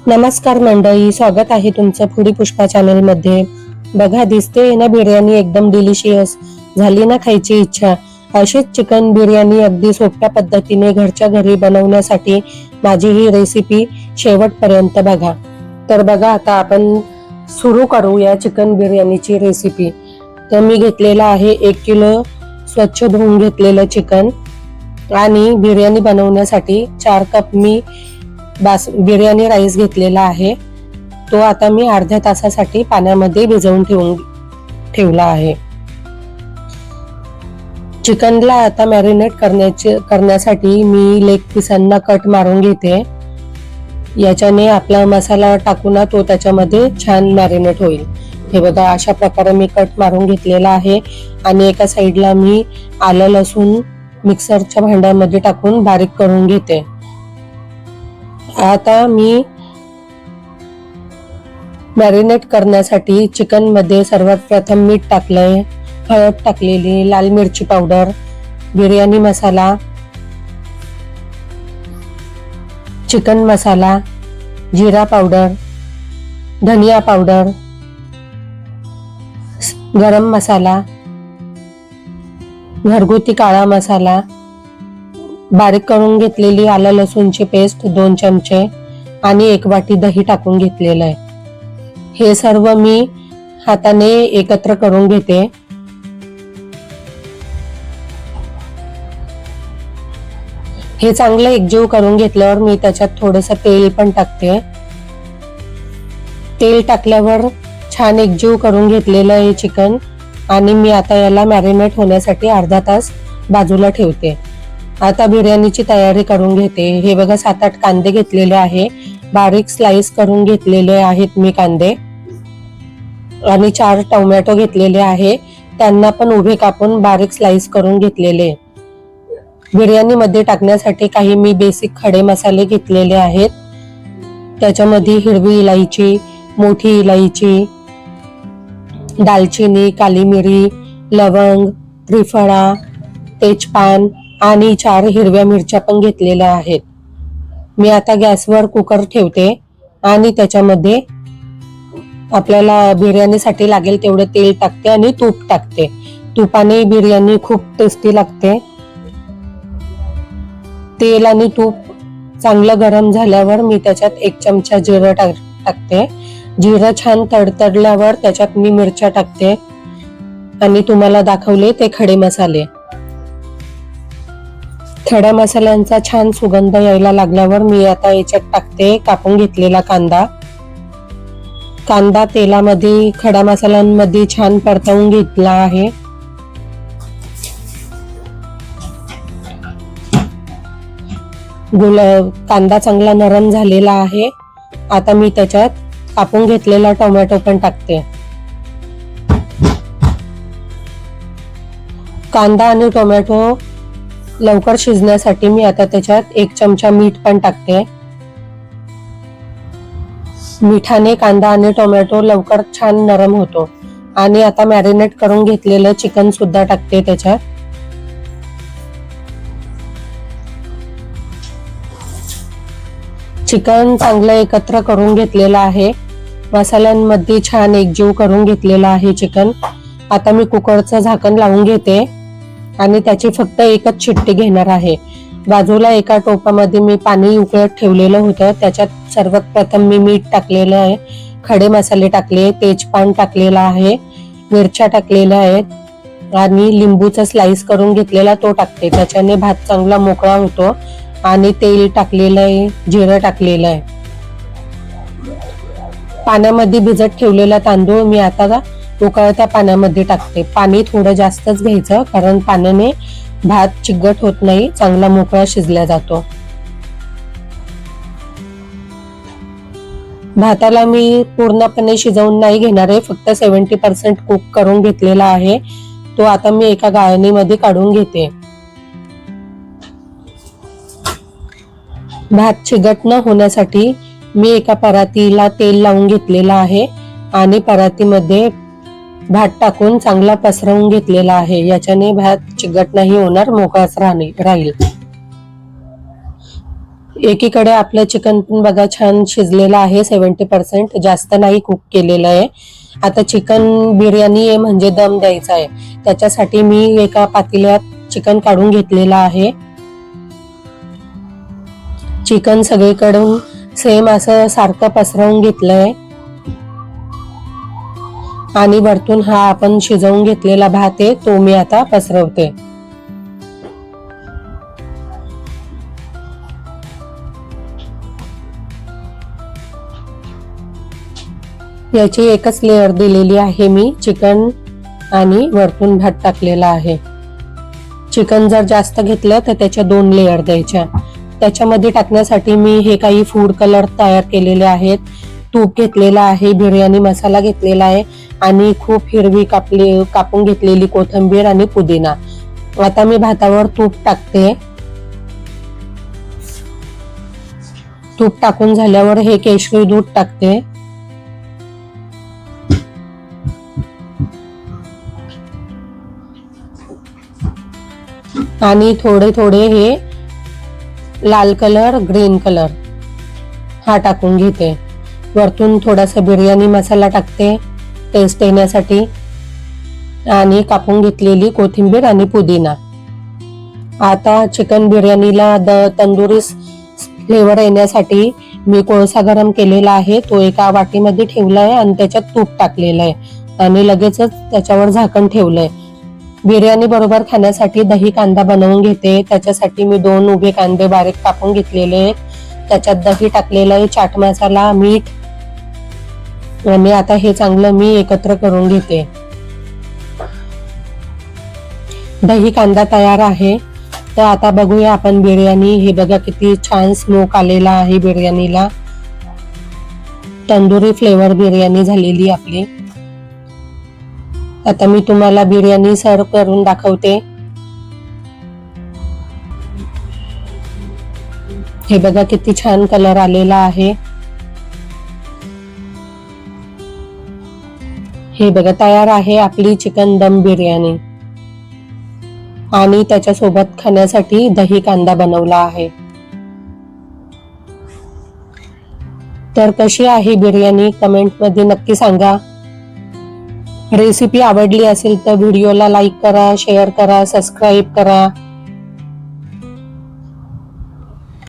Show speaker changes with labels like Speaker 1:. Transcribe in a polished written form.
Speaker 1: नमस्कार मंडळी, स्वागत आहे तुमचं फूडी पुष्पा चॅनल मध्ये। बघा, दिसते ना बिर्याणी एकदम डिलिशियस। झाली ना खायची इच्छा। अशीच चिकन बिर्याणी अगदी सोप्या पद्धतीने घरच्या घरी बनवण्यासाठी माझी ही रेसिपी शेवटपर्यंत बघा। तर बघा, आता आपण सुरू करूया चिकन बिर्याणीची रेसिपी। तर मी घेतलेला आहे 1 किलो स्वच्छ धुवून घेतलेलं चिकन आणि बिर्याणी बनवण्यासाठी 4 कप मी बिर्याणी राईस घेतलेला आहे। तो आता मी अर्ध्या तासासाठी पाण्यामध्ये भिजवून ठेवला आहे। चिकनला आता मॅरिनेट करण्यासाठी मी लेग पीसांना कट मारून घेते। याच्याने आपला मसाला टाकून तो त्याच्यामध्ये छान मॅरिनेट होईल। हे बघा, अशा प्रकारे मी कट मारून घेतलेला आहे आणि एका साइडला मी आलं लसूण मिक्सरच्या भांड्यामध्ये टाकून बारीक करून घेते। आता मी मॅरिनेट करण्यासाठी चिकन मध्ये सर्वात प्रथम मीठ टाकलंय, हळद टाकलेली, लाल मिरची पावडर, बिर्याणी मसाला, चिकन मसाला, जिरा पावडर, धनिया पावडर, गरम मसाला, घरगुती काळा मसाला, बारीक करून घेतलेली आलं लसूणची पेस्ट 2 चमचे आणि 1 वाटी दही टाकून घेतलेलं आहे। हे सर्व मी हाताने एकत्र करून घेते। हे चांगलं एकजीव करून घेतल्यावर मी त्याच्यात थोडंसं तेल पण टाकते। तेल टाकल्यावर छान एकजीव करून घेतलेलं आहे चिकन आणि मी आता याला मॅरिनेट होण्यासाठी अर्धा तास बाजूला ठेवते। आता बिर्याणीची तयारी करून घेते। हे बघा, 7-8 कांदे घेतलेले आहे, बारीक स्लाइस करून घेतलेले आहेत मी कांदे, आणि 4 टोमॅटो घेतलेले आहे, त्यांना पण उभे कापून बारीक स्लाइस करून घेतलेले। बिर्याणी मध्ये टाकण्यासाठी काही मी बेसिक खडे मसाले घेतलेले आहेत। त्याच्यामध्ये हिरवी इलायची, मोठी इलायची, दालचिनी, काली मिरी, लवंग, त्रिफळा, तेजपान आणि 4 हिरव्या मिरच्या पण घेतलेल्या आहेत। मी आता गॅसवर कुकर ठेवते आणि त्याच्यामध्ये आपल्याला बिर्याणीसाठी लागेल तेवढं तेल टाकते आणि तूप टाकते। तुपाने बिर्याणी खूप टेस्टी लागते। तेल आणि तूप चांगलं गरम झाल्यावर मी त्याच्यात 1 चमचा जिरं टाकते। जिरं छान तडतडल्यावर त्याच्यात मी मिरच्या टाकते आणि तुम्हाला दाखवले ते खडे मसाले। खड्या मसाल्यांचा छान सुगंध यायला लागल्यावर मी आता याच्यात टाकते कापून घेतलेला कांदा। कांदा तेलामध्ये खड्या मसाल्यांमध्ये छान परतवून घेतला आहे। कांदा चांगला नरम झालेला आहे। आता मी त्याच्यात कापून घेतलेला टोमॅटो पण टाकते। कांदा आणि टोमॅटो लवकर शिजण्यासाठी मी आता त्याच्यात 1 चमचा मीठ पण टाकते। मिठाने कांदा आणि टोमॅटो लवकर छान नरम होतो। आणि आता मॅरिनेट करून घेतलेलं चिकन सुद्धा टाकते त्याच्यात। चिकन चांगलं एकत्र करून घेतलेलं आहे, मसाल्यांमध्ये छान एकजीव करून घेतलेला आहे चिकन। आता मी कुकरचं झाकण लावून घेते आणि त्याची फक्त एकच शिट्टी घेणार आहे। बाजूला एका टोपामध्ये मी पाणी उकळत ठेवलेलं होतं, त्याच्यात सर्वात प्रथम मी मीठ टाकलेलं आहे, खडे मसाले टाकले, तेजपान टाकलेला आहे, मिरच्या टाकलेल्या आहेत आणि लिंबूचा स्लाइस करून घेतलेला तो टाकते। त्याच्याने भात चांगला मोकळा होतो। आणि तेल टाकलेलं आहे, जिरं टाकलेलं आहे। पाण्यामध्ये भिजत ठेवलेला तांदूळ मी आता उकळत्या पाण्यामध्ये टाकते। पाणी थोडं जास्तच घ्यायचं, कारण पाण्याने भात चिकट होत नाही, चांगला मोकळा शिजला जातो। भाताला मी पूर्णपणे शिजवून नाही घेणार आहे, फक्त 70% कुक करून घेतलेला आहे। तो आता मी एका गाळणीमध्ये काढून घेते। भात चिकट न होण्यासाठी मी एका परातीला तेल लावून घेतलेलं आहे आणि परातीमध्ये भात टाकून चांगला पसरवून घेतलेला आहे। याच्याने भात चिकट नाही होणार, मोकळाच राहील। एकीकडे आपलं चिकन पण बघा छान शिजलेलं आहे, 70%, जास्त नाही कुक केलेलं आहे. आता चिकन बिर्याणी आहे म्हणजे दम द्यायचा आहे, त्याच्यासाठी मी एका पातेल्यात चिकन काढून घेतलेलं आहे. चिकन सगळीकडून सेम असं सारखं पसरवून घेतलंय आणि वरतून हा आपण शिजवून घेतलेला भात आहे तो मी आता पसरवते. याची एकच लेअर दिलेली आहे मी चिकन आणि वरतून भात टाकलेला आहे. चिकन जर जास्त घेतलं तर त्याच्या 2 लेअर द्यायच्या. त्याच्यामध्ये टाकण्यासाठी मी हे काही फूड कलर तयार केलेले आहेत. तूप घेतलेला आहे, बिर्याणी मसाला घेतलेला आहे आणि खूप हिरवी कापून घेतलेली कोथिंबीर आणि पुदिना. आता मी भातावर तूप टाकते. तूप टाकून झाल्यावर हे केशरी दूध टाकते. आणि थोडे थोडे हे लाल कलर, ग्रीन कलर हा टाकून घेते. वरतून थोडासा बिर्याणी मसाला टाकते टेस्ट येण्यासाठी आणि कापून घेतलेली कोथिंबीर आणि पुदिना. आता चिकन बिर्याणीला तंदुरी फ्लेवर येण्यासाठी मी कोळसा गरम केलेला आहे, तो एका वाटीमध्ये ठेवला आहे आणि त्याच्यात तूप टाकलेलं आहे आणि लगेचच त्याच्यावर झाकण ठेवलंय. बिर्याणी बरोबर खाण्यासाठी दही कांदा बनवून घेते. त्याच्यासाठी मी 2 उभे कांदे बारीक कापून घेतलेले आहेत. त्याच्यात दही टाकलेलं आहे, चाट मसाला, मीठ आणि आता हे चांगलं मी एकत्र करून घेते. दही कांदा तयार आहे. तर आता बघूया आपण बिर्याणी. हे बघा किती छान स्मोक आलेला आहे बिर्याणीला. तंदुरी फ्लेवर बिर्याणी झालेली आपली. आता मी तुम्हाला बिर्याणी सर्व करून दाखवते. हे बघा किती छान कलर आलेला आहे. हे बघा तयार आहे आपली चिकन दम बिर्याणी आणि त्याच्यासोबत खाण्यासाठी दही कांदा बनवला आहे. तर कशी आहे बिर्याणी कमेंट मध्ये नक्की सांगा. रेसिपी आवडली असेल तर व्हिडिओला लाईक करा, शेअर करा, सबस्क्राईब करा.